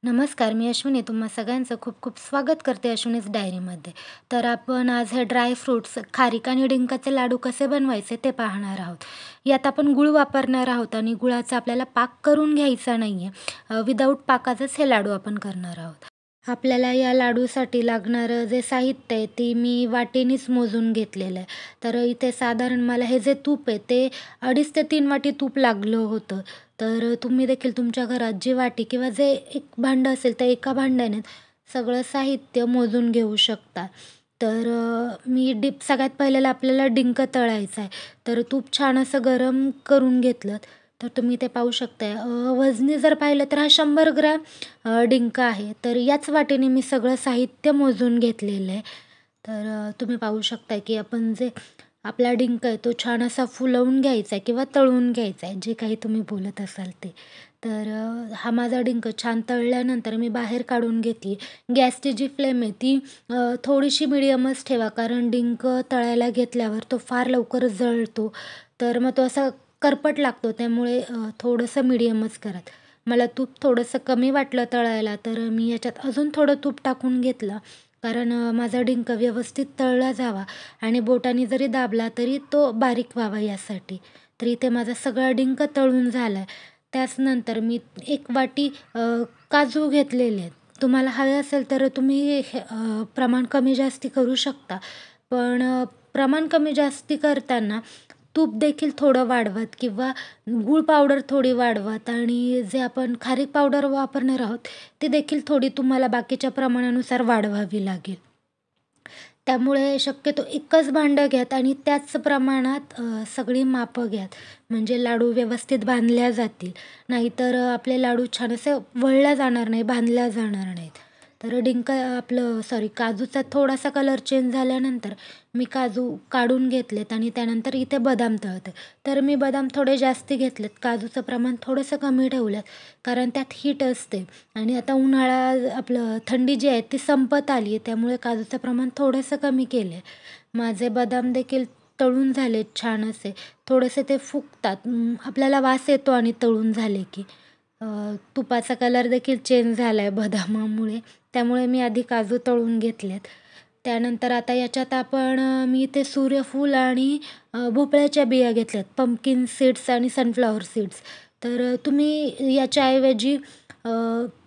नमस्कार, मी अश्विनी तुम्हा सगळ्यांचं खूप खूप स्वागत करते अश्विनीज डायरीमध्ये. तर आपण आज हे ड्राय फ्रुट्स, खारीक आणि डिंकाचे लाडू कसे बनवायचे ते पाहणार आहोत. यात आपण गूळ वापरणार आहोत आणि गुळाचा आपल्याला पाक करून घ्यायचा नाहीये. विदाऊट पाकाचेच हे लाडू आपण करणार आहोत. आपल्याला या लाडूसाठी लागणारं जे साहित्य आहे ते मी वाटीनीच मोजून घेतलेलं आहे. तर इथे साधारण मला हे जे तूप आहे ते 2.5 ते 3 वाटी तूप लागलं होतं. तर तुम्ही देखील तुमच्या घरात जी वाटी किंवा जे एक भांडं असेल त्या एका भांड्याने सगळं साहित्य मोजून घेऊ शकता. तर मी सगळ्यात पहिल्याला आपल्याला डिंक तळायचा आहे. तर तूप छान असं गरम करून घेतलं. तर तुम्ही ते पाहू शकताय. वजनी जर पाहिलं तर हा 100 ग्रॅम डिंक आहे. तर याच वाटीने मी सगळं साहित्य मोजून घेतलेलं आहे. तर तुम्ही पाहू शकता की आपण जे आपला डिंक आहे तो छान असा फुलवून घ्यायचा आहे किंवा तळून घ्यायचा आहे, जे काही तुम्ही बोलत असाल ते. तर हा माझा डिंक छान तळल्यानंतर मी बाहेर काढून घेतली. गॅसची जी फ्लेम आहे ती थोडीशी मीडियमच ठेवा, कारण डिंक तळायला घेतल्यावर तो फार लवकर जळतो. तर मग तो असा करपट लागतो, त्यामुळे थोडंसं मीडियमच करा. मला तूप थोडंसं कमी वाटलं तळायला, तर मी याच्यात अजून थोडं तूप टाकून घेतलं. कारण माझा डिंक व्यवस्थित तळला जावा आणि बोटाने जरी दाबला तरी तो बारीक व्हावा यासाठी. तर इथे माझा सगळा डिंक तळून झाला आहे. त्याच नंतर मी 1 वाटी काजू घेतलेले आहेत. तुम्हाला हवे असेल तर तुम्ही प्रमाण कमी जास्ती करू शकता. पण प्रमाण कमी जास्ती करताना तूप देखील थोडं वाढवत किंवा गूळ पावडर थोडी वाढवत आणि जे आपण खारीक पावडर वापरणार आहोत, ती देखील थोडी तुम्हाला बाकीच्या प्रमाणानुसार वाढवावी लागेल. त्यामुळे शक्यतो एकच भांडं घ्यात आणि त्याच प्रमाणात सगळी मापं घ्यात. म्हणजे लाडू व्यवस्थित बांधल्या जातील. नाहीतर आपले लाडू छान असे वळल्या जाणार नाही, बांधल्या जाणार नाहीत. तर काजूचा थोडासा कलर चेंज झाल्यानंतर मी काजू काढून घेतलेत आणि त्यानंतर इथे बदाम तळते. तर मी बदाम थोडे जास्ती घेतलेत. काजूचं प्रमाण थोडंसं कमी ठेवलं, कारण त्यात हीट असते आणि आता थंडी जी आहे ती संपत आली आहे, त्यामुळे काजूचं प्रमाण थोडंसं कमी केलं आहे. माझे बदाम देखील तळून झालेत छान असे. थोडेसे ते फुगतात. आपल्याला वास येतो आणि तळून झाले की. तुपाचा कलर देखील चेंज झाला आहे बदामामुळे. त्यामुळे मी आधी काजू तळून घेतलेत. त्यानंतर आता याच्यात मी ते सूर्यफूल आणि भोपळ्याच्या बिया घेतल्यात. पंपकिन सीड्स आणि सनफ्लॉवर सीड्स. तर तुम्ही याच्याऐवजी अ,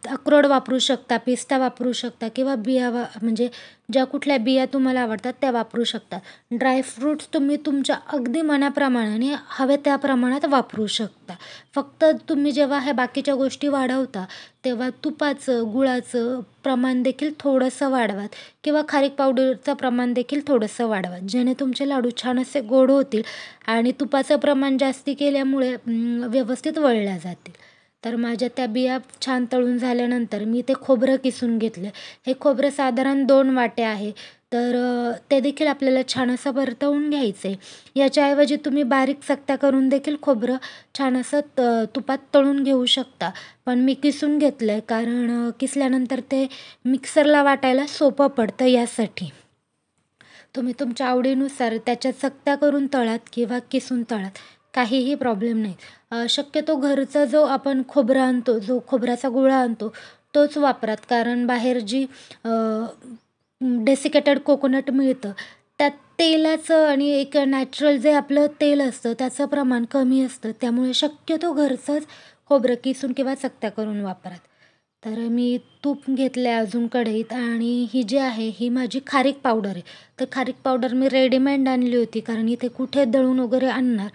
अक्रोड वापरू शकता, पिस्ता वापरू शकता किंवा म्हणजे ज्या कुठल्या बिया तुम्हाला आवडतात त्या वापरू शकता. ड्राय फ्रुट्स तुम्ही तुमच्या अगदी मनाप्रमाणाने हवे त्या प्रमाणात वापरू शकता. फक्त तुम्ही जेव्हा ह्या बाकीच्या गोष्टी वाढवता, तेव्हा तुपाचं, गुळाचं प्रमाण देखील थोडंसं वाढवा किंवा खारीक पावडरचं प्रमाण देखील थोडंसं वाढवा. जेणे तुमचे लाडू छान असे गोड होतील आणि तुपाचं प्रमाण जास्ती केल्यामुळे व्यवस्थित वळल्या जातील. तर माझ्या त्या बिया छान तळून झाल्यानंतर मी ते खोबरं किसून घेतलं. हे खोबरं साधारण 2 वाट्या आहे. तर ते देखील आपल्याला छान असं परतवून घ्यायचं आहे. याच्याऐवजी तुम्ही बारीक चकत्या करून देखील खोबरं छान असं तुपात तळून घेऊ शकता. पण मी किसून घेतलंय, कारण किसल्यानंतर ते मिक्सरला वाटायला सोपं पडतं यासाठी. तुम्ही तुमच्या आवडीनुसार त्याच्या चकत्या करून तळात किंवा किसून तळात, काहीही प्रॉब्लेम नाही. शक्यतो घरचा जो आपण खोबरं आणतो, जो खोबऱ्याचा गोळा आणतो, तोच वापरात. कारण बाहेर जी डेसिकेटेड कोकोनट मिळतं, त्यात तेलाचं आणि एक नॅचरल जे आपलं तेल असतं त्याचं प्रमाण कमी असतं. त्यामुळे शक्यतो घरचंच खोबरं किसून किंवा चकत्या करून वापरात. तर मी तूप घेतलं आहे अजून कढईत आणि ही जी आहे ही माझी खारीक पावडर आहे. तर खारीक पावडर मी रेडीमेड आणली होती, कारण इथे कुठे दळून वगैरे आणणार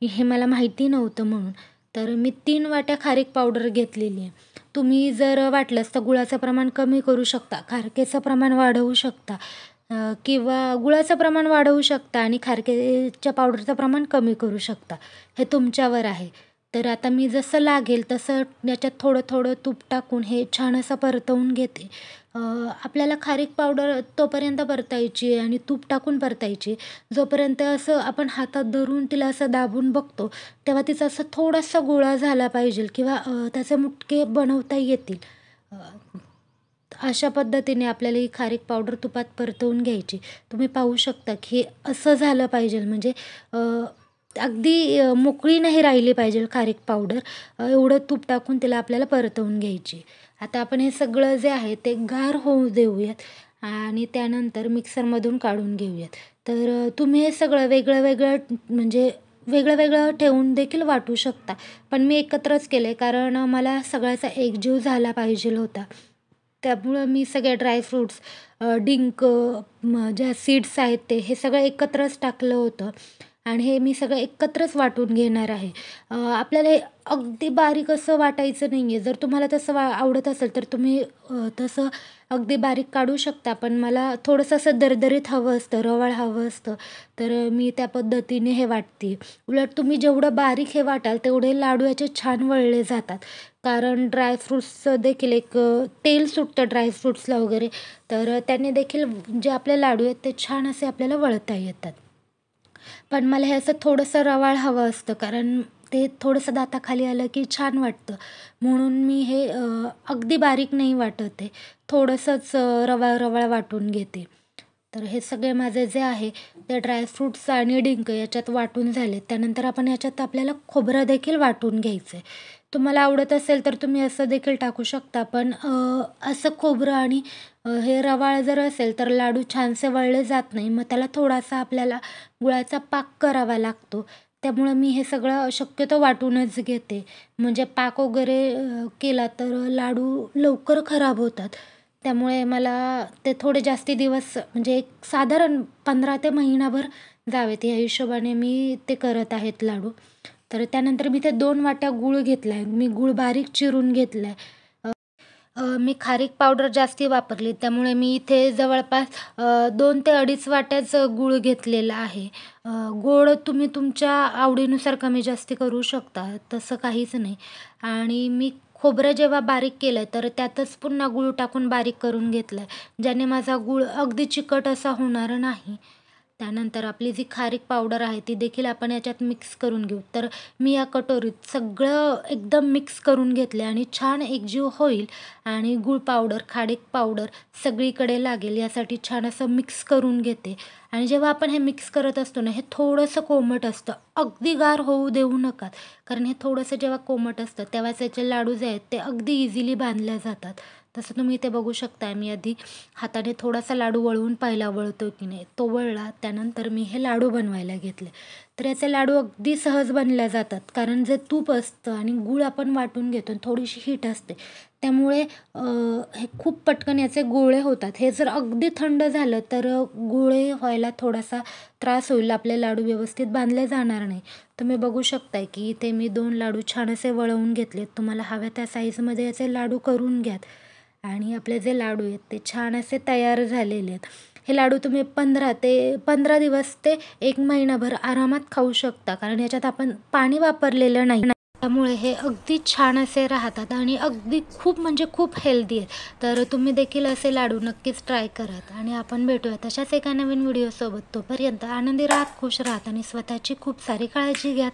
हे मला माहिती नव्हतं म्हणून. तर मी 3 वाट्या खारीक पावडर घेतलेली आहे. तुम्ही जर वाटलंच तर गुळाचं प्रमाण कमी करू शकता, खारकेचं प्रमाण वाढवू शकता किंवा गुळाचं प्रमाण वाढवू शकता आणि खारकेच्या पावडरचं प्रमाण कमी करू शकता. हे तुमच्यावर आहे. तर आता मी जसं लागेल तसं याच्यात थोडं-थोडं तूप टाकून हे छान असं परतवून घेते. आपल्याला खारीक पावडर तोपर्यंत परतायची आणि तूप टाकून परतायची, जोपर्यंत असं आपण हातात धरून तिला असं दाबून बघतो, तेव्हा तिचा असं थोडासा गोळा झाला पाहिजे किंवा त्याचे मुटके बनवता येतील. अ, अशा पद्धतीने आपल्याला ही खारीक पावडर तुपात परतवून घ्यायची. तुम्ही पाहू शकता की हे असं झालं पाहिजे, म्हणजे अगदी मोकळी नाही राहिली पाहिजे खारीक पावडर. एवढं तूप टाकून तिला आपल्याला परतवून घ्यायची. आता आपण हे सगळं जे आहे ते गार होऊ देऊयात आणि त्यानंतर मिक्सरमधून काढून घेऊयात. तर तुम्ही हे सगळं वेगळं-वेगळं म्हणजे वेगळं-वेगळं ठेवून देखील वाटू शकता. पण मी एकत्रच केले कारण मला सगळ्याचा एकजीव झाला पाहिजेल होता. त्यामुळं मी सगळे ड्रायफ्रुट्स, डिंक, ज्या सीड्स आहेत हे सगळं एकत्रच टाकलं होतं आणि हे मी सगळं एकत्रच वाटून घेणार आहे. आपल्याला हे अगदी बारीक असं वाटायचं नाही आहे. जर तुम्हाला तसं आवडत असेल तर तुम्ही तसं अगदी बारीक काढू शकता. पण मला थोडंसं असं दरदरीत हवं असतं, रवाळ हवं असतं. तर मी त्या पद्धतीने हे वाटते. उलट तुम्ही जेवढं बारीक हे वाटाल तेवढे लाडू याचे छान वळले जातात. कारण ड्रायफ्रुट्सचं देखील एक तेल सुटतं ड्रायफ्रुट्सला वगैरे. तर त्याने देखील जे आपले लाडू आहेत ते छान असे आपल्याला वळता येतात. पण मला हे असं थोडंसं रवाळ हवं असतं कारण ते थोडंसं दाताखाली आलं की छान वाटतं. म्हणून मी हे अगदी बारीक नाही वाटत आहे. थोडंसंच रवाळ-रवाळ वाटून घेते. तर हे सगळे माझे जे आहे ते ड्रायफ्रुट्स आणि डिंक याच्यात वाटून झाले. त्यानंतर आपण याच्यात आपल्याला खोबरं देखील वाटून घ्यायचं आहे. तुम्हाला आवडत असेल तर तुम्ही असं देखील टाकू शकता. पण असं खोबरं आणि हे रवाळ जर असेल तर लाडू छानसे वळले जात नाही. मग त्याला थोडासा आपल्याला गुळाचा पाक करावा लागतो. त्यामुळं मी हे सगळं शक्यतो वाटूनच घेते. म्हणजे पाक वगैरे केला तर लाडू लवकर खराब होतात. त्यामुळे मला ते थोडे जास्ती दिवस म्हणजे एक साधारण 15 ते महिनाभर जावेत या हिशोबाने मी ते करत आहेत लाडू. तर त्यानंतर मी ते 2 वाट्या गूळ घेतलाय. मी गूळ बारीक चिरून घेतलाय. मी खारीक पावडर जास्ती वापरली त्यामुळे मी इथे जवळपास 2 ते 2.5 वाट्याच गूळ घेतलेला आहे. गोड तुम्ही तुमच्या आवडीनुसार कमी जास्ती करू शकता, तसं काहीच नाही. आणि मी खोबरं जेव्हा बारीक केलं तर त्यातच पुन्हा गूळ टाकून बारीक करून घेतलंय, ज्याने माझा गूळ अगदी चिकट असा होणार नाही. त्यानंतर आपली जी खारीक पावडर आहे ती देखील आपण याच्यात मिक्स करून घेऊ. तर मी या कटोरीत सगळं एकदम मिक्स करून घेतले आणि छान एकजीव होईल आणि गूळ पावडर, खारीक पावडर सगळीकडे लागेल यासाठी छान असं मिक्स करून घेते. आणि जेव्हा आपण हे मिक्स करत असतो ना, हे थोडंसं कोमट असतं. अगदी गार होऊ देऊ नका. कारण हे थोडंसं जेव्हा कोमट असतं तेव्हाच याचे लाडू जे आहेत ते अगदी इझिली बांधले जातात. तसं तुम्ही इथे बघू शकताय मी आधी हाताने थोडासा लाडू वळवून पाहिला वळतो की नाही. तो वळला त्यानंतर मी हे लाडू बनवायला घेतले. तर याचे लाडू अगदी सहज बनल्या जातात. कारण जे तूप असतं आणि गूळ आपण वाटून घेतो आणि थोडीशी हीट असते. त्यामुळे हे खूप पटकन याचे गोळे होतात. हे जर अगदी थंड झालं तर गोळे व्हायला थोडासा त्रास होईल. आपले लाडू व्यवस्थित बांधले जाणार नाही. तुम्ही बघू शकताय की इथे मी 2 लाडू छान असे वळवून घेतलेत. तुम्हाला हव्या त्या साईजमध्ये याचे लाडू करून घ्या. आणि आपले जे लाडू आहेत ते छान असे तयार झालेले आहेत. हे लाडू तुम्ही 15 दिवस ते 1 महिनाभर आरामात खाऊ शकता. कारण याच्यात आपण पाणी वापरलेलं नाही. त्यामुळे हे अगदी छान असे राहतात आणि अगदी खूप म्हणजे खूप हेल्दी आहेत. तर तुम्ही देखील असे लाडू नक्कीच ट्राय करात आणि आपण भेटूया तशाच एका नवीन व्हिडिओसोबत. तोपर्यंत आनंदी राहा, खुश राहा आणि स्वतःची खूप सारी काळजी घ्या.